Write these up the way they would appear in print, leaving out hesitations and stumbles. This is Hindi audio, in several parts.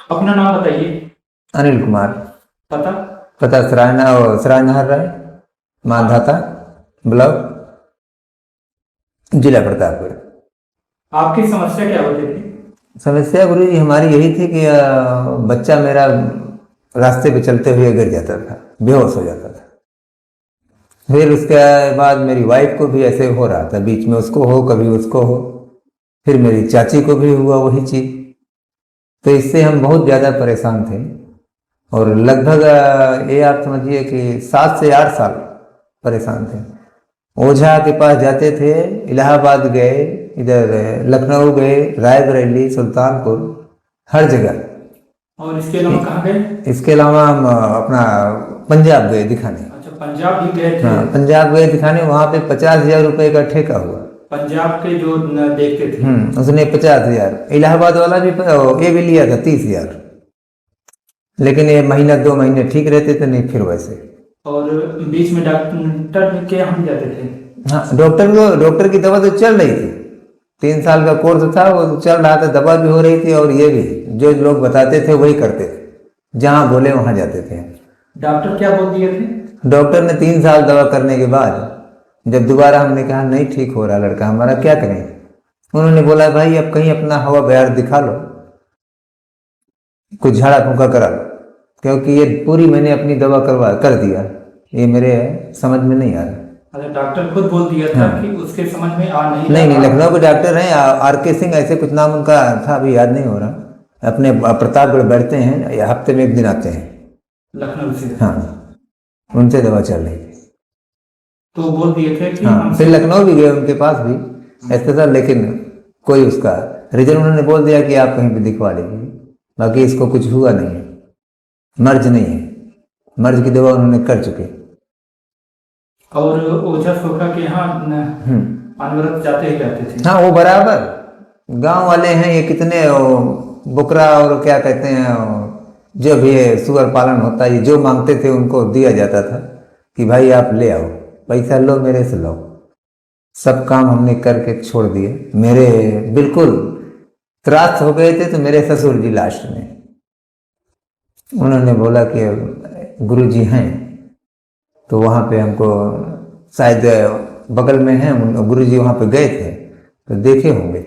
अपना नाम बताइए। अनिल कुमार। पता? पता सरायनहर राय, मानधाता ब्लॉक, जिला प्रतापगढ़। आपकी समस्या क्या होती थी? समस्या गुरु जी हमारी यही थी कि बच्चा मेरा रास्ते पे चलते हुए गिर जाता था, बेहोश हो जाता था। फिर उसके बाद मेरी वाइफ को भी ऐसे हो रहा था, बीच में उसको हो कभी उसको हो, फिर मेरी चाची को भी हुआ वही चीज। तो इससे हम बहुत ज़्यादा परेशान थे और लगभग ये आप समझिए कि 7 से 8 साल परेशान थे। ओझा के पास जाते थे, इलाहाबाद गए, इधर लखनऊ गए, रायबरेली, सुल्तानपुर, हर जगह। और इसके अलावा कहाँ गए? इसके अलावा हम अपना पंजाब गए दिखाने। अच्छा, पंजाब भी गए थे? हाँ, पंजाब गए दिखाने, वहाँ पे 50,000 रुपये का ठेका हुआ। पंजाब के जो देखते थे? उसने 50,000, इलाहाबाद वाला भी ये भी लिया था 30,000, लेकिन ये महीना 2 महीने ठीक रहते थे, नहीं फिर वैसे। और बीच में डॉक्टर के हम जाते थे? हाँ, डॉक्टर की दवा तो चल रही थी, 3 साल का कोर्स था वो तो चल रहा था, दवा भी हो रही थी और ये भी जो लोग बताते थे वही करते थे, जहाँ बोले वहाँ जाते थे। डॉक्टर क्या बोल दिए थे? डॉक्टर ने 3 साल दवा करने के बाद जब दोबारा हमने कहा नहीं ठीक हो रहा लड़का हमारा, क्या करें, उन्होंने बोला भाई अब कहीं अपना हवा बयार दिखा लो, कुछ झाड़ा फूंका करा लो, क्योंकि ये पूरी मैंने अपनी दवा कर दिया, ये मेरे समझ में नहीं आ रहा। अच्छा, डॉक्टर खुद बोल दिया था? हाँ। कि उसके समझ में आ नहीं नहीं, लखनऊ के डॉक्टर हैं, RK सिंह ऐसे कुछ नाम उनका था, अभी याद नहीं हो रहा, अपने प्रतापगढ़ बैठते हैं, हफ्ते में 1 दिन आते हैं लखनऊ से। हाँ, उनसे दवा चल रही थी। तो बोल दिए थे कि हाँ, फिर लखनऊ भी गए उनके पास भी ऐसे था, लेकिन कोई उसका रिजल्ट उन्होंने बोल दिया कि आप कहीं भी दिखवा लीजिए, बाकी इसको कुछ हुआ नहीं है, मर्ज नहीं है, मर्ज की दवा उन्होंने कर चुके। और ओझा सोखा के यहाँ अनवरत जाते ही जाते थे? हाँ, वो बराबर गांव वाले हैं ये, कितने बुकरा और क्या कहते हैं जो भी सुअर पालन होता है, जो मांगते थे उनको दिया जाता था कि भाई आप ले आओ, पैसा लो मेरे से लो। सब काम हमने करके छोड़ दिए, मेरे बिल्कुल त्रास हो गए थे। तो मेरे ससुर जी लास्ट में उन्होंने बोला कि गुरुजी हैं, तो वहाँ पे हमको शायद बगल में हैं गुरुजी, वहाँ पे गए थे तो देखे होंगे,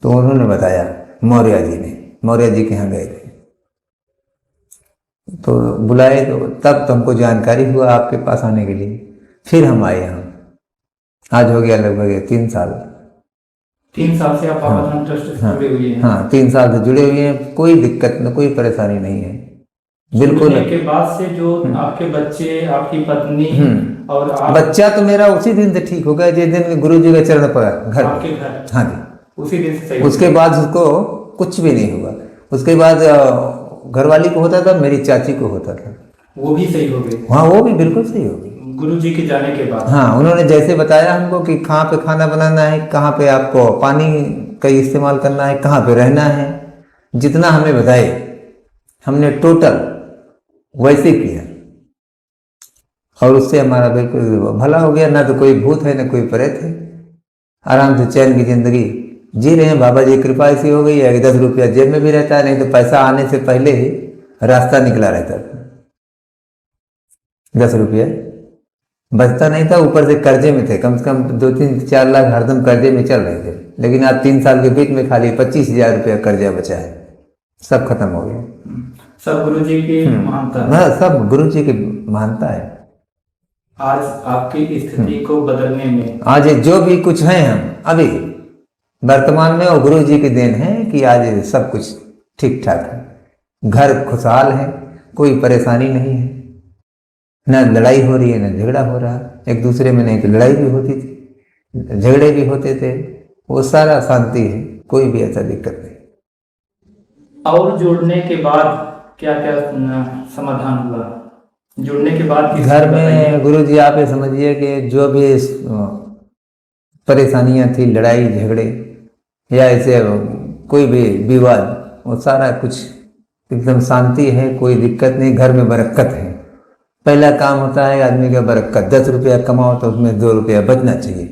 तो उन्होंने बताया मौर्य जी के यहाँ गए थे, तो बुलाए, तो तब तो हमको जानकारी हुआ आपके पास आने के लिए। फिर हम आए यहाँ, आज हो गया लगभग 3 साल। 3 साल से आप बाबा ट्रस्ट से जुड़े हुए हैं? हाँ, 3 साल से जुड़े हुए हैं, कोई दिक्कत न कोई परेशानी नहीं है बिल्कुल। के बाद से जो आपके बच्चे, आपकी पत्नी और बच्चा तो मेरा उसी दिन से ठीक हो गया जिस दिन गुरु जी का चरण पड़ा घर, आपके घर? हाँ जी, उसी दिन से सही। उसके बाद उसको कुछ भी नहीं हुआ। उसके बाद घरवाली को होता था, मेरी चाची को होता था, वो भी सही हो गई? हाँ, वो भी बिल्कुल सही हो गई गुरु जी के जाने के बाद। हाँ, उन्होंने जैसे बताया हमको कि कहाँ पे खाना बनाना है, कहाँ पे आपको पानी का इस्तेमाल करना है, कहाँ पे रहना है, जितना हमें बताए हमने टोटल वैसे किया, और उससे हमारा बिल्कुल भला हो गया। ना तो कोई भूत है ना कोई प्रेत है, आराम से चैन की जिंदगी जी रहे हैं। बाबा जी की कृपा ऐसी हो गई है कि 10 रुपया जेब में भी रहता है, नहीं तो पैसा आने से पहले ही रास्ता निकला रहता था, 10 रुपया बचता नहीं था, ऊपर से कर्जे में थे, कम से कम 2-3-4 लाख हरदम कर्जे में चल रहे थे। लेकिन आज 3 साल के बीच में खाली 25,000 रुपया कर्जा बचा है, सब खत्म हो गया। सब गुरु जी की महानता है, सब गुरु जी की महानता है। आज आपकी स्थिति को बदलने में, आज जो भी कुछ है हम अभी वर्तमान में, वो गुरु जी की देन है कि आज सब कुछ ठीक ठाक है, घर खुशहाल है, कोई परेशानी नहीं है, न लड़ाई हो रही है न झगड़ा हो रहा है एक दूसरे में, नहीं तो लड़ाई भी होती थी, झगड़े भी होते थे, वो सारा शांति है, कोई भी ऐसा दिक्कत नहीं। और जुड़ने के बाद क्या क्या समाधान हुआ? जुड़ने के बाद घर में गुरु जी आप ये समझिए कि जो भी परेशानियां थी, लड़ाई झगड़े या ऐसे कोई भी विवाद, वो सारा कुछ एकदम शांति है, कोई दिक्कत नहीं, घर में बरकत है। पहला काम होता है आदमी का बरकत, 10 रुपया कमाओ तो उसमें 2 रुपया बचना चाहिए,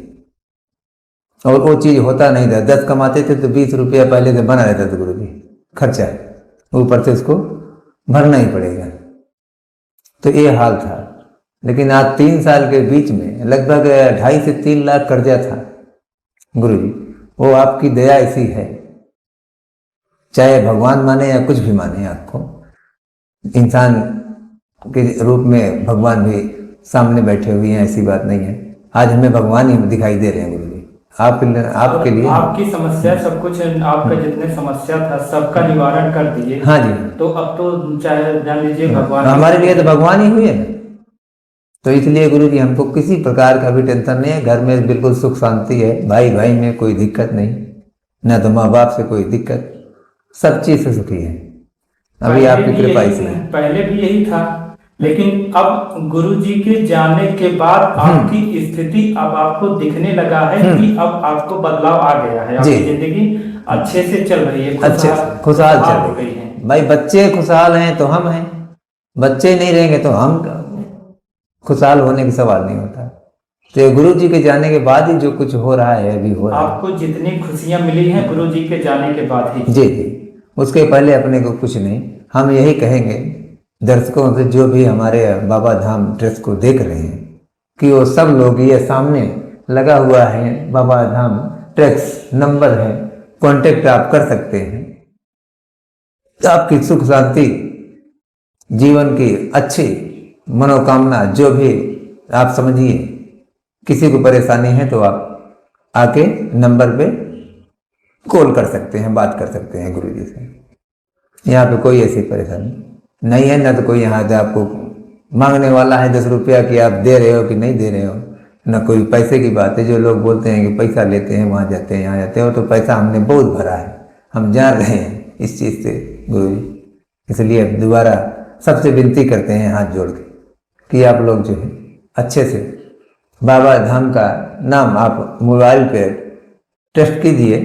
और वो चीज़ होता नहीं था। 10 कमाते थे तो 20 रुपया पहले से बना रहता था गुरु जी खर्चा, ऊपर से उसको भरना ही पड़ेगा। तो ये हाल था। लेकिन आज 3 साल के बीच में लगभग 2.5 से 3 लाख कर्जा था गुरु जी। वो आपकी दया ऐसी है, चाहे भगवान माने या कुछ भी माने, आपको इंसान के रूप में भगवान भी सामने बैठे हुए हैं, ऐसी बात नहीं है। आज हमें भगवान ही दिखाई दे रहे हैं गुरु जी। आपके लिए आपकी समस्या सब कुछ, आपका जितने समस्या था सबका निवारण कर दिए। हाँ जी। तो अब तो चाहे जान लीजिए भगवान हमारे लिए तो भगवान ही हुए ना। तो इसलिए गुरु जी हमको किसी प्रकार का भी टेंशन नहीं है। घर में बिल्कुल सुख शांति है, भाई भाई में कोई दिक्कत नहीं, न तो माँ बाप से कोई दिक्कत, सब चीज से सुखी है। अभी आपकी कृपा ऐसी है। पहले भी यही था, लेकिन अब गुरु जी के जाने के बाद आपकी स्थिति अब आपको दिखने लगा है कि अब आपको बदलाव आ गया है, आपकी जिंदगी अच्छे से चल रही है, अच्छे खुशहाल चल रही है। भाई बच्चे खुशहाल हैं तो हम हैं, बच्चे नहीं रहेंगे तो हम खुशहाल होने का सवाल नहीं होता। तो गुरु जी के जाने के बाद ही जो कुछ हो रहा है अभी हो रहा है। आपको जितनी खुशियां मिली हैं गुरु जी के जाने के बाद ही। जी जी, उसके पहले अपने को कुछ नहीं। हम यही कहेंगे दर्शकों से, जो भी हमारे बाबा धाम ट्रस्ट को देख रहे हैं, कि वो सब लोग, ये सामने लगा हुआ है बाबा धाम ट्रस्ट नंबर है, कांटेक्ट आप कर सकते हैं। आपकी सुख शांति, जीवन की अच्छी मनोकामना, जो भी आप समझिए, किसी को परेशानी है तो आप आके नंबर पे कॉल कर सकते हैं, बात कर सकते हैं गुरु जी से। यहाँ पे कोई ऐसी परेशानी नहीं है, ना तो कोई यहाँ से आपको मांगने वाला है 10 रुपया कि आप दे रहे हो कि नहीं दे रहे हो, ना कोई पैसे की बात है। जो लोग बोलते हैं कि पैसा लेते हैं, वहाँ जाते हैं, यहाँ जाते हैं, तो पैसा हमने बहुत भरा है, हम जान रहे हैं इस चीज़ से गुरु जी। इसलिए दोबारा सबसे विनती करते हैं हाथ जोड़ के कि आप लोग जो है अच्छे से बाबा धाम का नाम आप मोबाइल पे टेस्ट कीजिए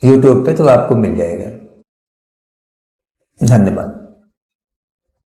यूट्यूब पे, तो आपको मिल जाएगा। धन्यवाद।